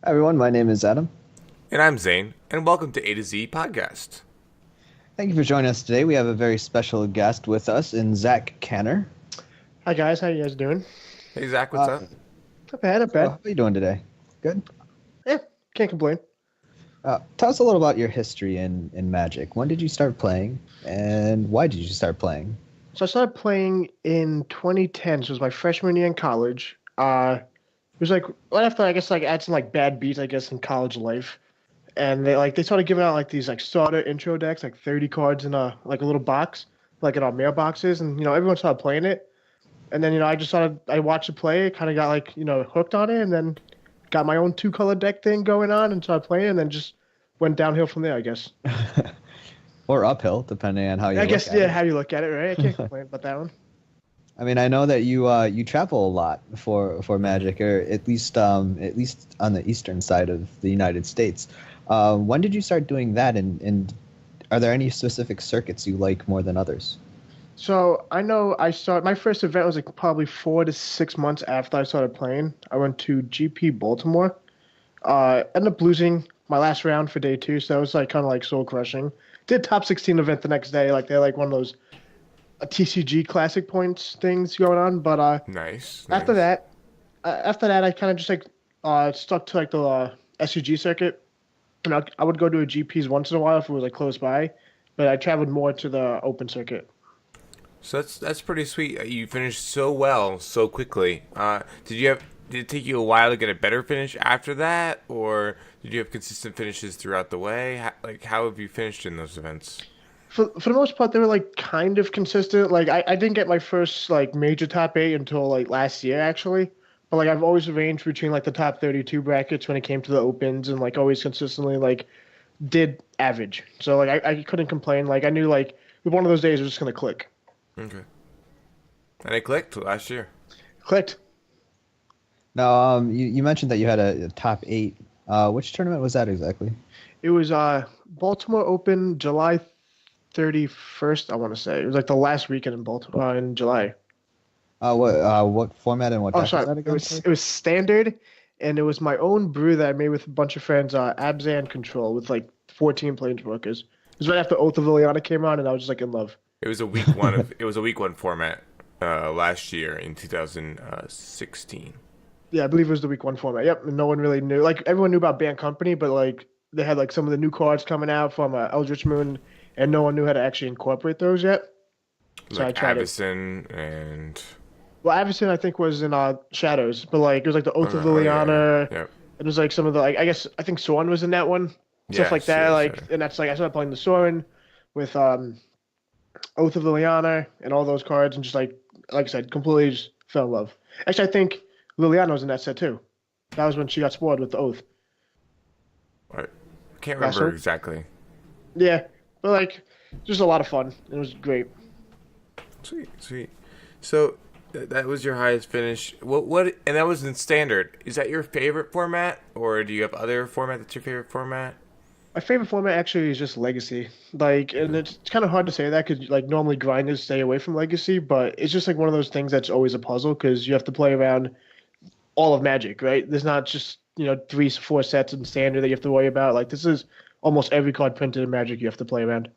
Hi everyone, my name is Adam. And I'm Zane, and welcome to A to Z Podcast. Thank you for joining us today. We have a very special guest with us in Zach Canner. Hi guys, how you guys doing? Hey, Zach, what's Uh, up? Not bad, not so how bad. are you doing today? Good. Yeah, can't complain. Tell us a little about your history in Magic. When did you start playing, and why did you start playing? So I started playing in 2010, so it was my freshman year in college. It was like right after I guess like I had some like bad beats I guess in college life, and they started giving out like these like starter intro decks, like 30 cards in a like a little box, like in our mailboxes, and everyone started playing it. And then I watched it play, kind of got like hooked on it, and then got my own two-color deck thing going on and started playing, and then just went downhill from there, I guess. Or uphill, depending on how you I look guess at yeah, it. how you look at it, right? I can't complain about that one. I mean, I know that you travel a lot for Magic, or at least on the eastern side of the United States. When did you start doing that, and are there any specific circuits you like more than others? So I know I started my first event was like probably 4 to 6 months after I started playing. I went to GP Baltimore. Ended up losing my last round for day two, so that was like kind of like soul crushing. Did top 16 event the next day, like they're like one of those TCG classic points things going on. But Nice, after nice. that, I kind of just like stuck to like the SCG circuit. I would go to a GPs once in a while if it was like close by, but I traveled more to the open circuit. So that's pretty sweet. You finished so well so quickly. Did it take you a while to get a better finish after that, or did you have consistent finishes throughout the way? How have you finished in those events? For the most part, they were like kind of consistent. Like I didn't get my first like major top eight until like last year actually. But like I've always ranged between like the top 32 brackets when it came to the opens and like always consistently like did average. So like I couldn't complain. Like I knew like one of those days it was just gonna click. Okay, and it clicked last year. Clicked. Now, you mentioned that you had a top eight. Which tournament was that exactly? It was Baltimore Open July 31st, I want to say. It was like the last weekend in Baltimore in July. What format and what Oh, deck was sorry. that It again? was Sorry. it was standard, and it was my own brew that I made with a bunch of friends. Abzan Control with like 14 planeswalkers. It was right after Oath of Liliana came out, and I was just like in love. It was a week one format last year in 2016. Yeah, I believe it was the week one format. Yep, and no one really knew. Like everyone knew about Band Company, but like they had like some of the new cards coming out from Eldritch Moon, and no one knew how to actually incorporate those yet. So I Like tried it. Avacyn and Well, Avacyn I think was in Shadows, but like it was like the Oath of oh yeah, Liliana. yep, It was like some of the like I think Soren was in that one, stuff like yes, that. yes, Like and that's like I started playing the Soren with Oath of Liliana and all those cards, and just like I said, completely just fell in love. Actually, I think Liliana was in that set too. That was when she got spoiled with the Oath. I can't Yeah, remember so exactly. yeah, but like just a lot of fun. It was great. Sweet, sweet. So that was your highest finish. And that was in standard. Is that your favorite format, or do you have other format that's your favorite format? My favorite format actually is just Legacy. Like, and it's kind of hard to say that because like normally grinders stay away from Legacy, but it's just like one of those things that's always a puzzle because you have to play around all of Magic, right? There's not just 3, 4 sets in Standard that you have to worry about. Like this is almost every card printed in Magic you have to play around.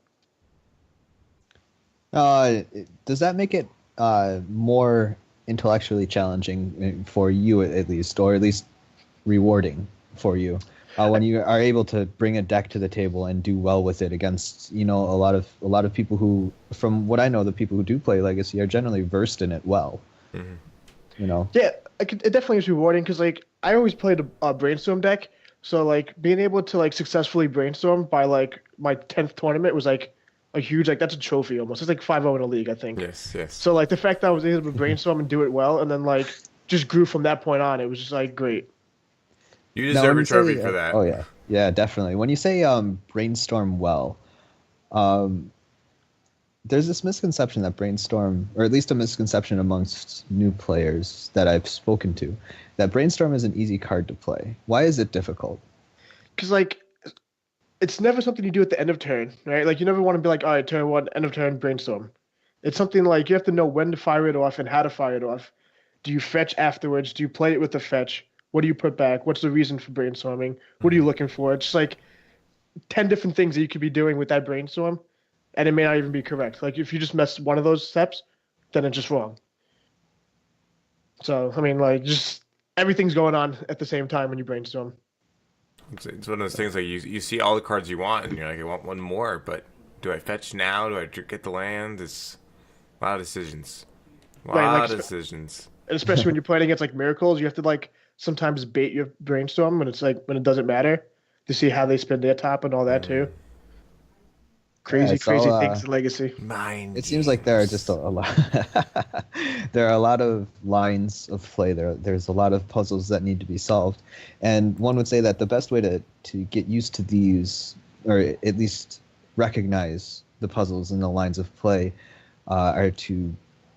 Does that make it more intellectually challenging for you at least, or at least rewarding for you, when you are able to bring a deck to the table and do well with it against a lot of people who, from what I know, the people who do play Legacy are generally versed in it well. Hmm. You know. Yeah, it definitely is rewarding because like I always played a brainstorm deck, so like being able to like successfully brainstorm by like my 10th tournament was like a huge like that's a trophy almost. It's like 5-0 in a league, I think. Yes, yes. So like the fact that I was able to brainstorm and do it well, and then like just grew from that point on, it was just like great. You Now, when deserve a you trophy say, for oh that. yeah, yeah, definitely. When you say brainstorm well, um, there's this misconception that brainstorm, or at least a misconception amongst new players that I've spoken to, that brainstorm is an easy card to play. Why is it difficult? Because like it's never something you do at the end of turn, right? Like you never want to be like, all right, turn one, end of turn, brainstorm. It's something like you have to know when to fire it off and how to fire it off. Do you fetch afterwards? Do you play it with the fetch? What do you put back? What's the reason for brainstorming? What are you looking for? It's like 10 different things that you could be doing with that brainstorm, and it may not even be correct. Like if you just miss one of those steps, then it's just wrong. So, I mean, like, just everything's going on at the same time when you brainstorm. It's one of those things like you see all the cards you want, and you're like, I want one more, but do I fetch now? Do I get the land? It's a lot of decisions. A Right, like, lot of decisions. and especially when you're playing against like miracles, you have to like sometimes bait your brainstorm when it's like when it doesn't matter to see how they spend their top and all that too. Yeah, Crazy, it's all crazy things in Legacy. Mind it seems like there are games. just a lot. There are a lot of lines of play. There's a lot of puzzles that need to be solved, and one would say that the best way to get used to these, or at least recognize the puzzles and the lines of play, are to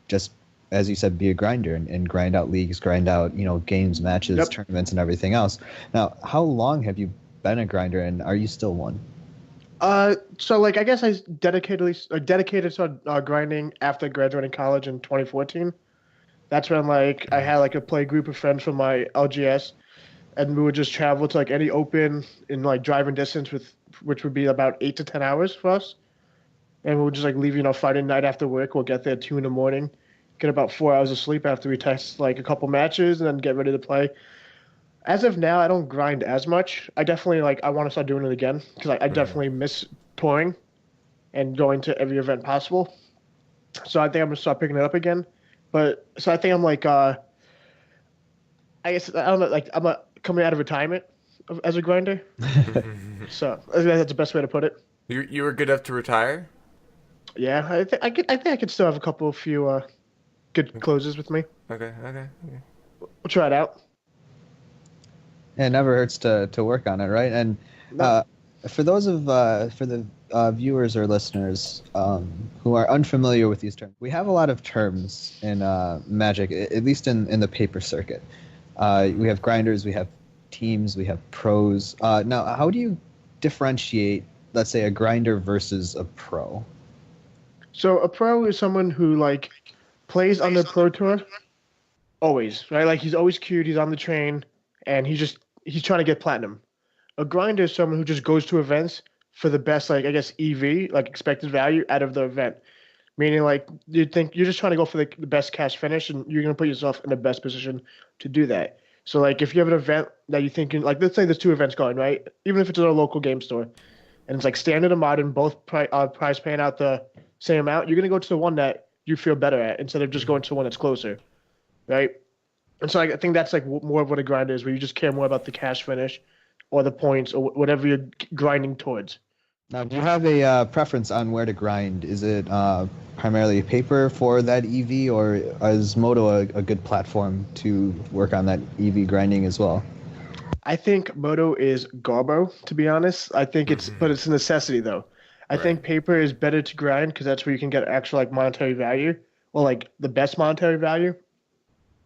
just, as you said, be a grinder and grind out leagues, grind out games, matches, Yep. tournaments, and everything else. Now, how long have you been a grinder, and are you still one? So like I guess I dedicated to grinding after graduating college in 2014. That's when like I had like a play group of friends from my LGS, and we would just travel to like any open in like driving distance with which would be about 8 to 10 hours for us. And we would just like leave Friday night after work. We'll get there 2 in the morning, get about 4 hours of sleep after we test like a couple matches, and then get ready to play. As of now, I don't grind as much. I definitely like I want to start doing it again because I definitely miss touring and going to every event possible. So I think I'm gonna start picking it up again. But so I think I'm like I guess I don't know like coming out of retirement as a grinder. So I think that's the best way to put it. You were good enough to retire? Yeah, I think I could still have a couple few good closes with me. Okay. We'll try it out. It never hurts to work on it, right? And No. for the viewers or listeners who are unfamiliar with these terms, we have a lot of terms in Magic, at least in the paper circuit. We have grinders, we have teams, we have pros. Now, how do you differentiate, let's say, a grinder versus a pro? So a pro is someone who like plays on the pro tour always, right? Like he's always queued, he's on the train, and he's trying to get platinum. A grinder is someone who just goes to events for the best, like I guess EV, like expected value out of the event. Meaning like you think you're just trying to go for the best cash finish, and you're gonna put yourself in the best position to do that. So like if you have an event that you think like let's say there's two events going, right? Even if it's at a local game store, and it's like standard and modern, both price paying out the same amount, you're gonna go to the one that you feel better at instead of just going to the one that's closer, right? And so I think that's like more of what a grind is, where you just care more about the cash finish or the points or whatever you're grinding towards. Now, do you have a preference on where to grind? Is it primarily paper for that EV, or is Moto a good platform to work on that EV grinding as well? I think Moto is Garbo, to be honest. I think but it's a necessity though. I Right. think paper is better to grind because that's where you can get actual like monetary value or like the best monetary value,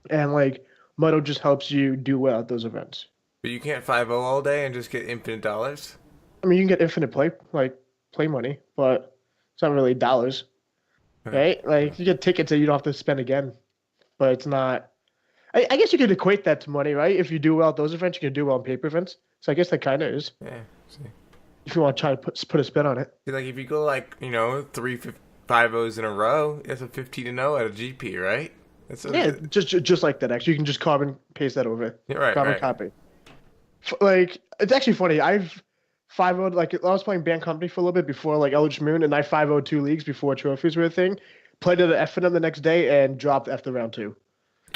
and like Moto just helps you do well at those events. But you can't 5-0 all day and just get infinite dollars? I mean, you can get infinite play money, but it's not really dollars, right? Like you get tickets that you don't have to spend again, but it's not. I guess you could equate that to money, right? If you do well at those events, you can do well in paper events. So I guess that kind of is. Yeah. See. If you want to try to put a spin on it. Like if you go like, 5-0s in a row, that's a 15-0 at a GP, right? Yeah, just like that. Actually, you can just carbon paste that over. Yeah, right, Carbon right. copy. Like it's actually funny. I've 5-0'd like I was playing Band Company for a little bit before like Eldritch Moon, and I 5-0'd two leagues before trophies were a thing. Played at the FNM the next day and dropped after round two.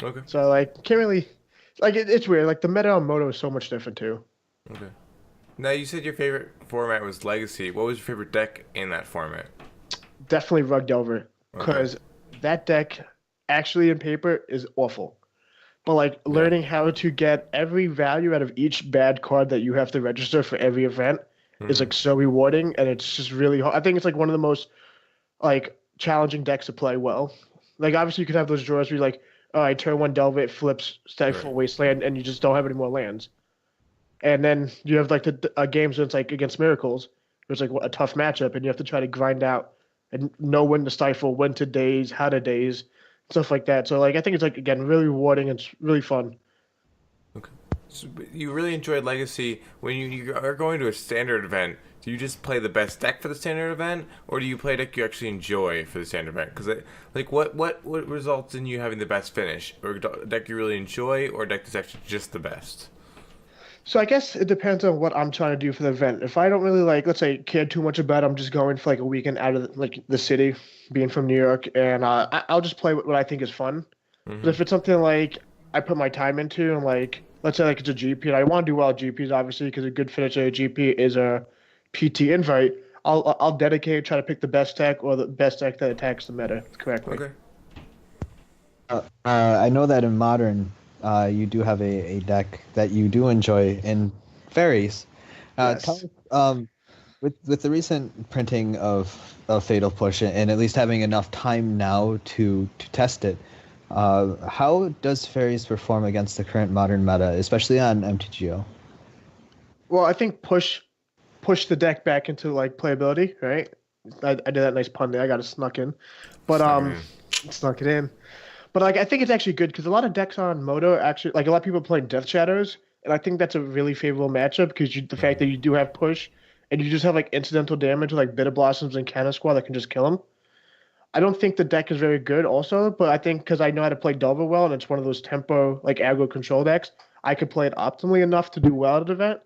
Okay. So like can't really like it's weird. Like the meta on Moto is so much different too. Okay. Now you said your favorite format was Legacy. What was your favorite deck in that format? Definitely Rug Delver because that deck actually in paper is awful. But like learning how to get every value out of each bad card that you have to register for every event is like so rewarding, and it's just really hard. I think it's like one of the most like challenging decks to play well. Like obviously you could have those draws where you're like, all right, turn one Delve, it flips Stifle Right. Wasteland, and you just don't have any more lands. And then you have like the games when it's like against Miracles, where it's like a tough matchup, and you have to try to grind out and know when to stifle, when to daze, how to daze, stuff like that. So like I think it's like again really rewarding and it's really fun. Okay. So you really enjoyed Legacy. When you are going to a standard event, do you just play the best deck for the standard event, or do you play a deck you actually enjoy for the standard event? Because like what results in you having the best finish, or a deck you really enjoy, or a deck that's actually just the best? So I guess it depends on what I'm trying to do for the event. If I don't really like, let's say, care too much about it, I'm just going for like a weekend out of like the city, being from New York, and I'll just play what I think is fun. But Hmm. if it's something like I put my time into, and like let's say like it's a GP, and I want to do well at GPs, obviously, because a good finish at a GP is a PT invite. I'll dedicate, try to pick the best deck or the best deck that attacks the meta correctly. Okay. I know that in Modern, you do have a deck that you do enjoy in Fairies. Tell Yes. us, with the recent printing of Fatal Push and at least having enough time now to test it, how does Fairies perform against the current Modern meta, especially on MTGO? Well, I think push the deck back into like playability, right? I did that nice pun there. I got it snuck in, but Snuck it in. snuck it in. But like I think it's actually good because a lot of decks on Moto actually like a lot of people playing Death Shadows, and I think that's a really favorable matchup because the fact that you do have push, and you just have like incidental damage like Bitter Blossoms and Cannon Squad that can just kill them. I don't think the deck is very good also, but I think because I know how to play Delver well and it's one of those tempo like aggro control decks, I could play it optimally enough to do well at an event.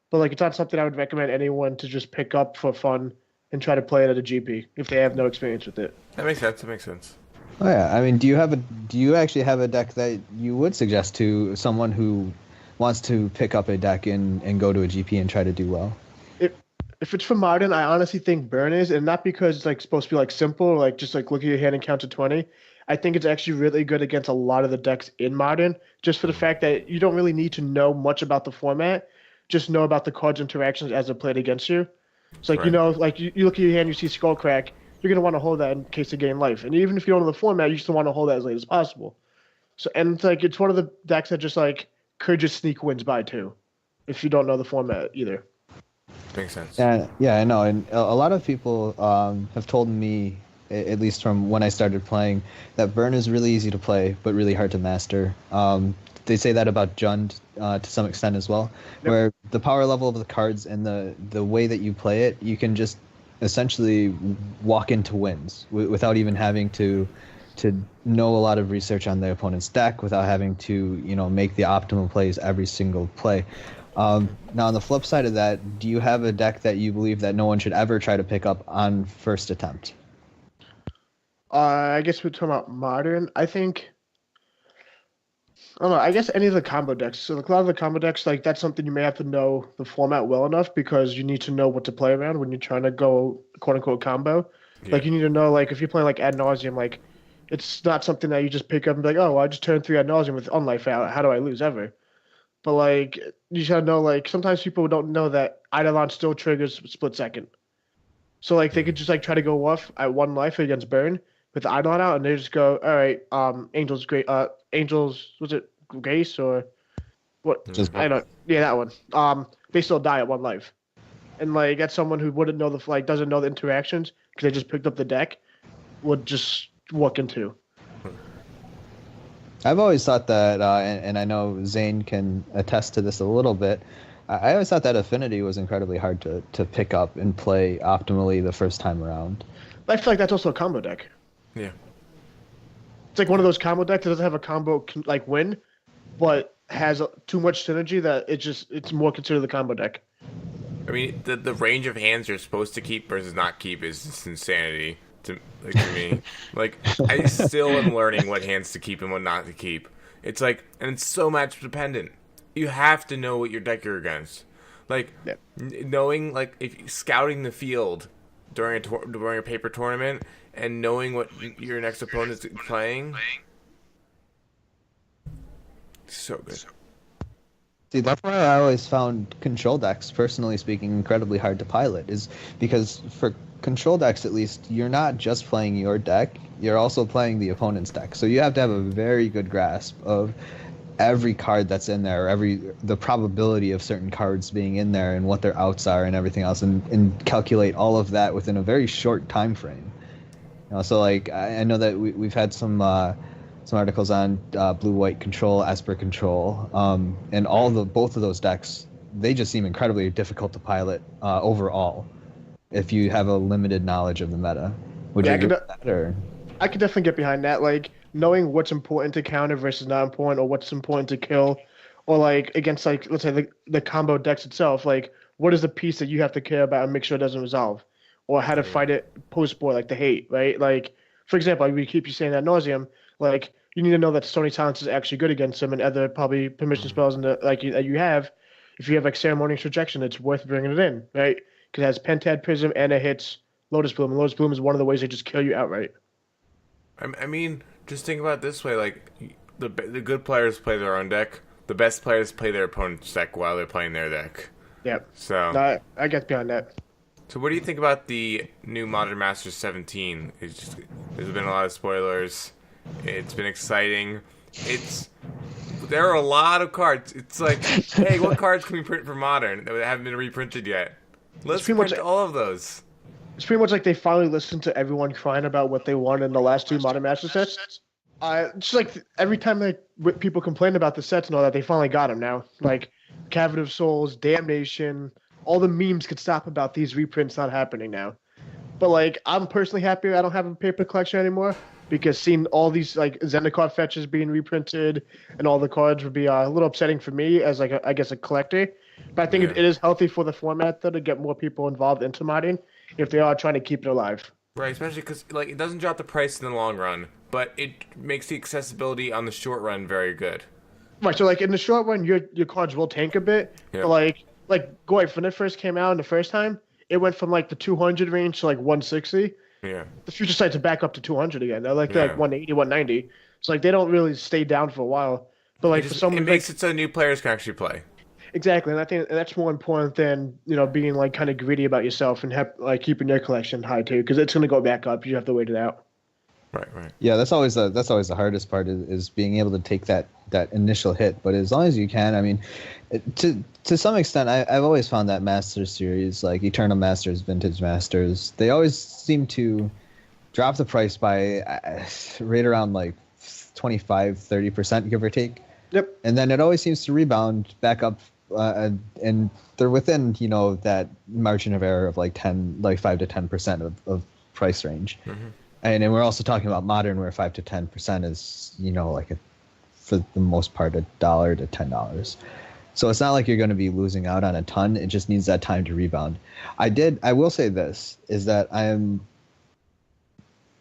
But like it's not something I would recommend anyone to just pick up for fun and try to play it at a GP if they have no experience with it. That makes sense. That makes sense. Oh yeah, I mean, do you actually have a deck that you would suggest to someone who wants to pick up a deck and go to a GP and try to do well? If if it's for modern, I honestly think Burn is, and not because it's like supposed to be like simple, or like just like look at your hand and count to 20. I think it's actually really good against a lot of the decks in modern, just for the fact that you don't really need to know much about the format, just know about the cards' interactions as they're played against you. It's like Right. like you look at your hand, you see Skullcrack, you're gonna want to hold that in case they gain life, and even if you don't know the format, you still want to hold that as late as possible. So and it's like it's one of the decks that just like could just sneak wins by too, if you don't know the format either. Makes sense. Yeah, yeah, I know, and a lot of people have told me, at least from when I started playing, that Burn is really easy to play, but really hard to master. They say that about Jund to some extent as well, Yep. where the power level of the cards and the way that you play it, you can just essentially walk into wins without even having to know a lot of research on the opponent's deck, without having to make the optimal plays every single play. Now, on the flip side of that, do you have a deck that you believe that no one should ever try to pick up on first attempt? I guess we're talking about modern. I don't know. I guess any of the combo decks. So like, a lot of the combo decks, like that's something you may have to know the format well enough because you need to know what to play around when you're trying to go quote unquote combo. Yeah. Like you need to know like if you're playing like ad nauseum, like it's not something that you just pick up and be like, oh, well, I just turned three ad nauseum with unlife out. How do I lose ever? But like you should know like sometimes people don't know that Eidolon still triggers split second. So like they could just like try to go off at one life against Burn with the Eidolon out, and they just go, all right, Angel's great, Angel's was it Grace or what? Just I don't. Yeah, that one. They still die at one life, and like that's someone who wouldn't know the like doesn't know the interactions because they just picked up the deck, would just walk into. I've always thought that, and I know Zane can attest to this a little bit. I always thought that Affinity was incredibly hard to pick up and play optimally the first time around. But I feel like that's also a combo deck. Yeah. It's like one of those combo decks that doesn't have a combo like win, but has too much synergy that it's more considered the combo deck. I mean, the range of hands you're supposed to keep versus not keep is just insanity to me. Like, I still am learning what hands to keep and what not to keep. It's like, and it's so match dependent. You have to know what your deck you're against. Like, Yeah. knowing, like, if scouting the field during a paper tournament and knowing what your next opponent's playing, so good. See, that's why I always found control decks, personally speaking, incredibly hard to pilot, is because for control decks, at least, you're not just playing your deck, you're also playing the opponent's deck. So you have to have a very good grasp of every card that's in there, the probability of certain cards being in there and what their outs are and everything else, and calculate all of that within a very short time frame. So like I know that we've had some some articles on blue-white control, Esper control, and both of those decks. They just seem incredibly difficult to pilot overall. If you have a limited knowledge of the meta, would you Yeah, agree with that? Or I could definitely get behind that. Like knowing what's important to counter versus not important, or what's important to kill, or like against like let's say the combo decks itself. Like what is the piece that you have to care about and make sure it doesn't resolve, or how to fight it post board, like the hate, right? Like for example, like we keep you saying that nauseum. Like you need to know that Stony Silence is actually good against him and other probably permission spells in the like that you have. If you have like Ceremonious Rejection, it's worth bringing it in, right? Because it has Pentad Prism and it hits Lotus Bloom, and Lotus Bloom is one of the ways they just kill you outright. I mean, just think about it this way: like the good players play their own deck. The best players play their opponent's deck while they're playing their deck. Yeah. So, No, I get behind that. so what do you think about the new Modern Masters 17? There's been a lot of spoilers. It's been exciting. There are a lot of cards. It's like, hey, what cards can we print for Modern that haven't been reprinted yet? Let's pretty print much- all of those. It's pretty much like they finally listened to everyone crying about what they wanted in the last two Modern Master sets. Just like every time people complain about the sets and all that, they finally got them now. Like Cavern of Souls, Damnation, all the memes could stop about these reprints not happening now. But like, I'm personally happy I don't have a paper collection anymore because seeing all these like Zendikar fetches being reprinted and all the cards would be a little upsetting for me as like I guess a collector. But I think it is healthy for the format though to get more people involved into modding if they are trying to keep it alive. Right, especially because like it doesn't drop the price in the long run, but it makes the accessibility on the short run very good. Right, so like in the short run, your cards will tank a bit. Yeah. But like Goy, when it first came out in the first time, it went from like the 200 range to like 160. Yeah. The future sites are back up to 200 again. They're like Yeah. 180, 190. So like they don't really stay down for a while. But like for someone It makes it so new players can actually play. exactly, and I think that's more important than being like kind of greedy about yourself and like keeping your collection high too, because it's going to go back up. You have to wait it out. Right. yeah, that's always the hardest part is being able to take that initial hit. But as long as you can, I mean, to some extent, I've always found that Masters series, like Eternal Masters, Vintage Masters, they always seem to drop the price by right around like 25-30%, give or take. Yep. And then it always seems to rebound back up, and they're within that margin of error of like 5 to 10% of price range. Mm-hmm. And we're also talking about modern, where 5 to 10% is like for the most part $1 to $10. So it's not like you're going to be losing out on a ton. It just needs that time to rebound. I will say this is that I am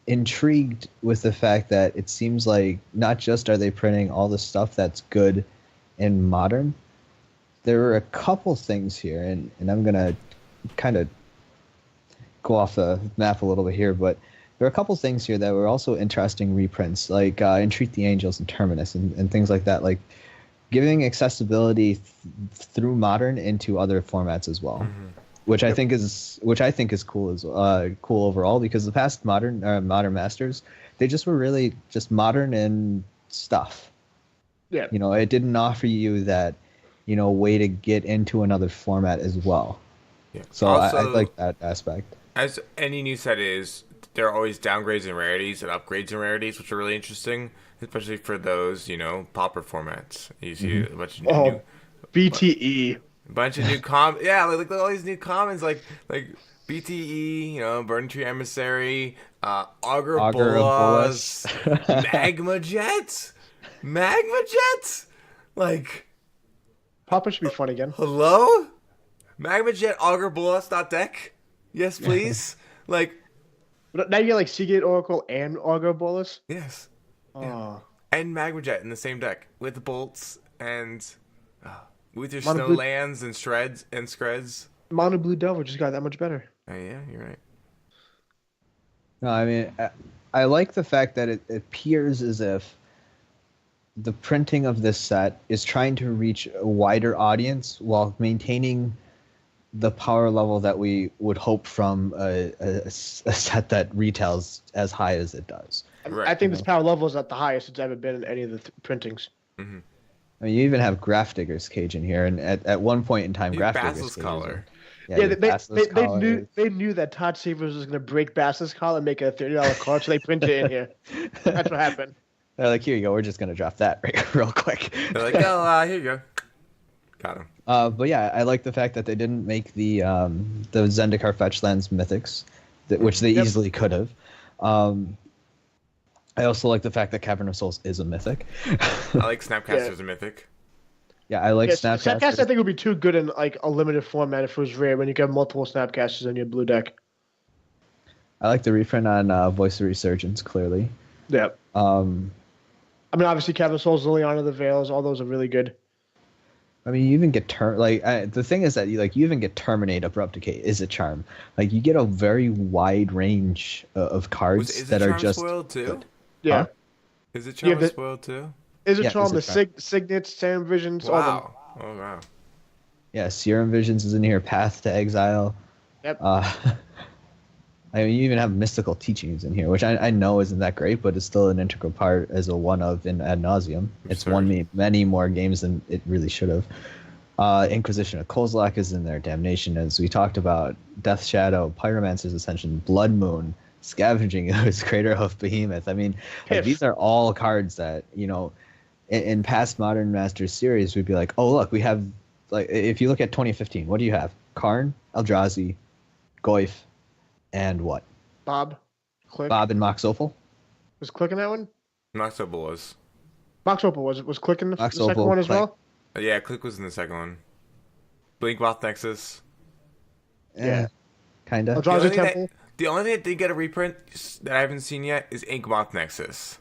intrigued with the fact that it seems like not just are they printing all the stuff that's good in modern, there are a couple things here, and I'm gonna kind of go off the map a little bit here, but there are a couple things here that were also interesting reprints, like Entreat the Angels and Terminus and things like that, like giving accessibility through modern into other formats as well. Mm-hmm. Which I think is cool cool overall, because the past modern masters, they just were really just modern and stuff. Yeah. It didn't offer you that way to get into another format as well. Yeah. So Also, I like that aspect. as any new set is, there are always downgrades in rarities and upgrades in rarities, which are really interesting, especially for those pauper formats. You see a bunch of new BTE. bunch of new like all these new commons like BTE, Burning Tree Emissary, Augur Bolas, Magma Jet, like Papa should be fun again. hello, Magma Jet Augur Bolas deck, yes please, like But now you get like Seagate Oracle and Augur Bolus. yes, Oh. and Magma Jet in the same deck with the bolts and with your Mono snow blue- lands and screds. Mono Blue Devil just got that much better. Oh yeah, you're right. No, I mean, I like the fact that it appears as if the printing of this set is trying to reach a wider audience while maintaining the power level that we would hope from a set that retails as high as it does. Right. I think this power level is at the highest it's ever been in any of the printings. Mm-hmm. I mean, you even have Grafdigger's Cage in here, and at one point in time, Grafdigger's Basilisk Cage. collar. Yeah, the Basilisk collar. they knew that Todd Savers was going to break Basilisk collar and make it a $30 card, so they printed it in here. That's what happened. They're like, here you go. We're just gonna drop that real quick. They're like, oh, here you go. Got him. But yeah, I like the fact that they didn't make the Zendikar Fetchlands mythics, which they easily could have. I also like the fact that Cavern of Souls is a mythic. I like Snapcaster's a mythic. Yeah, I like Snapcaster. I think would be too good in like a limited format if it was rare when you get multiple Snapcasters in your blue deck. I like the reprint on Voice of Resurgence, clearly. Yeah. I mean, obviously, Cavern of Souls, Liliana the Veils, all those are really good. I mean, you even get the thing is that you even get Terminate, Abrupt Decay is a charm. Like you get a very wide range of cards that are just spoiled too. Good. Yeah. Huh? Is it charm spoiled too? Is it charm the Signets, Serum Visions, all them. Oh wow. Yeah, Serum Visions is in here. Path to Exile. Yep. I mean, you even have Mystical Teachings in here, which I know isn't that great, but it's still an integral part as a one of in Ad Nauseam. It's won me many more games than it really should have. Inquisition of Kozlak is in there. Damnation, as we talked about. Death Shadow, Pyromancer's Ascension, Blood Moon, Scavenging Ooze, Crater Hoof Behemoth. I mean, like, these are all cards that, in past Modern Masters series, we'd be like, oh, look, we have, like, if you look at 2015, what do you have? Karn, Eldrazi, Goyf, and what? Bob. Click. Bob and Mox Opal? Was Click in that one? Mox Opal was. Mox Opal was Click in the Mox second Opal, one as Click. well? Yeah, Click was in the second one. Blinkmoth Nexus. Yeah. Kinda. Eldrazi Temple. The only thing that did get a reprint that I haven't seen yet is Inkmoth Nexus.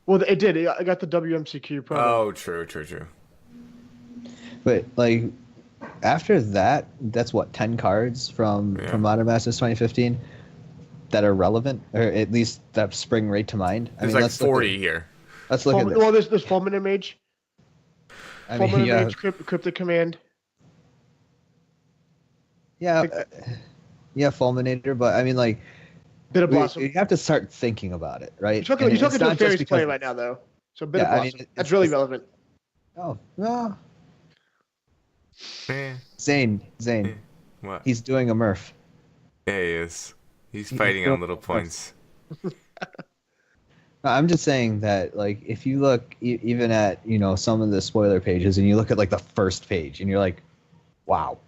Well, it did. I got the WMCQ promo. Oh, true. But, like, after that, that's what, 10 cards from Modern Masters 2015 that are relevant, or at least that spring right to mind. There's like 40 here. Let's look at this. Well, there's Fulminate Mage. Mage, Cryptic Command. Yeah, Fulminator, but I mean, like, Bit of Blossom. You have to start thinking about it, right? You're talking to a Fairies player right now, though. So Bit of Blossom. That's really relevant. Oh, no. Eh. Zane. What? He's doing a Murph. Yeah, he is. He's fighting on little points. I'm just saying that, like, if you look even at, some of the spoiler pages and you look at, like, the first page and you're like, wow.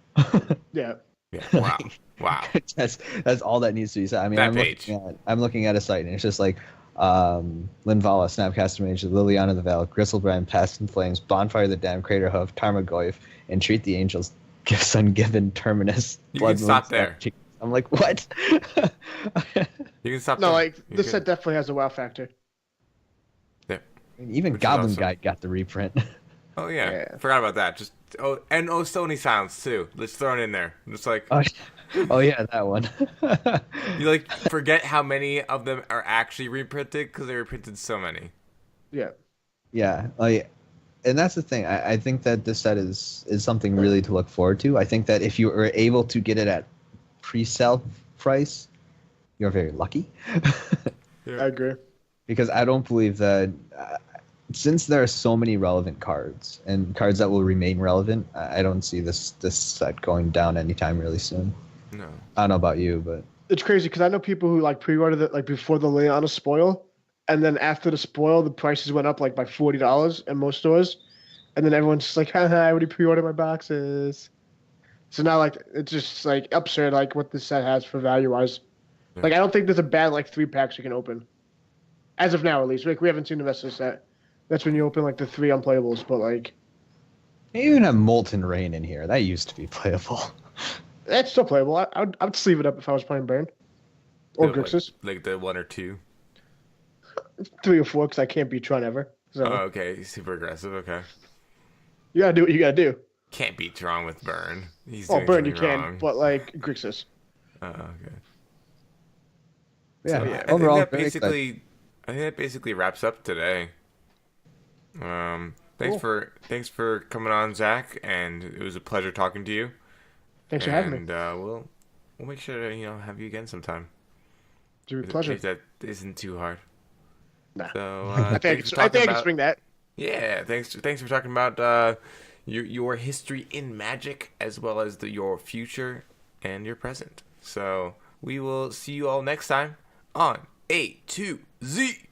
Yeah. Yeah. Wow. That's all that needs to be said. I mean, I'm looking at a site and it's just like Linvala, Snapcaster Mage, Liliana the Veil, Gristlebrand, Past in Flames, Bonfire of the Damned, Crater Hoof, Tarmogoyf, Entreat the Angels, Gifts Ungiven, Terminus, Blood Moon. Stop there. I'm like, what? You can stop. No, like this set definitely has a wow factor. Yeah. Even Goblin Guide got the reprint. Oh yeah. Forgot about that. Just Stony Sounds too. Let's throw it in there. Just like. Oh yeah, that one. You like forget how many of them are actually reprinted because they reprinted so many. Yeah. Yeah, and that's the thing. I think that this set is something really to look forward to. I think that if you were able to get it at pre-sale price, you're very lucky. Yeah. I agree. Because I don't believe that since there are so many relevant cards and cards that will remain relevant, I don't see this set going down anytime really soon. No. I don't know about you, but it's crazy because I know people who like pre-ordered it like before the Liliana spoil, and then after the spoil, the prices went up like by $40 in most stores, and then everyone's just like, haha, I already pre-ordered my boxes. So now like it's just like absurd like what this set has for value-wise. Yeah. Like I don't think there's a bad like 3-packs you can open, as of now at least. Like we haven't seen the rest of the set. That's when you open like the 3 unplayables, but like. You even have Molten Rain in here. That used to be playable. That's still playable. I would sleeve it up if I was playing Burn. Or Grixis. Like the 1 or 2? 3 or 4, because I can't beat Tron ever. So. Oh, okay. Super aggressive. Okay. You gotta do what you gotta do. Can't beat Tron with Burn. Burn you can, but like Grixis. Oh, okay. Yeah. So, Overall, I think that basically wraps up today. Thanks for coming on, Zach, and it was a pleasure talking to you. Thanks for having me. And we'll make sure to have you again sometime. It's a pleasure. That isn't too hard. Nah. So I think I can swing that. Yeah. Thanks for talking about your history in Magic as well as your future and your present. So we will see you all next time on A to Z.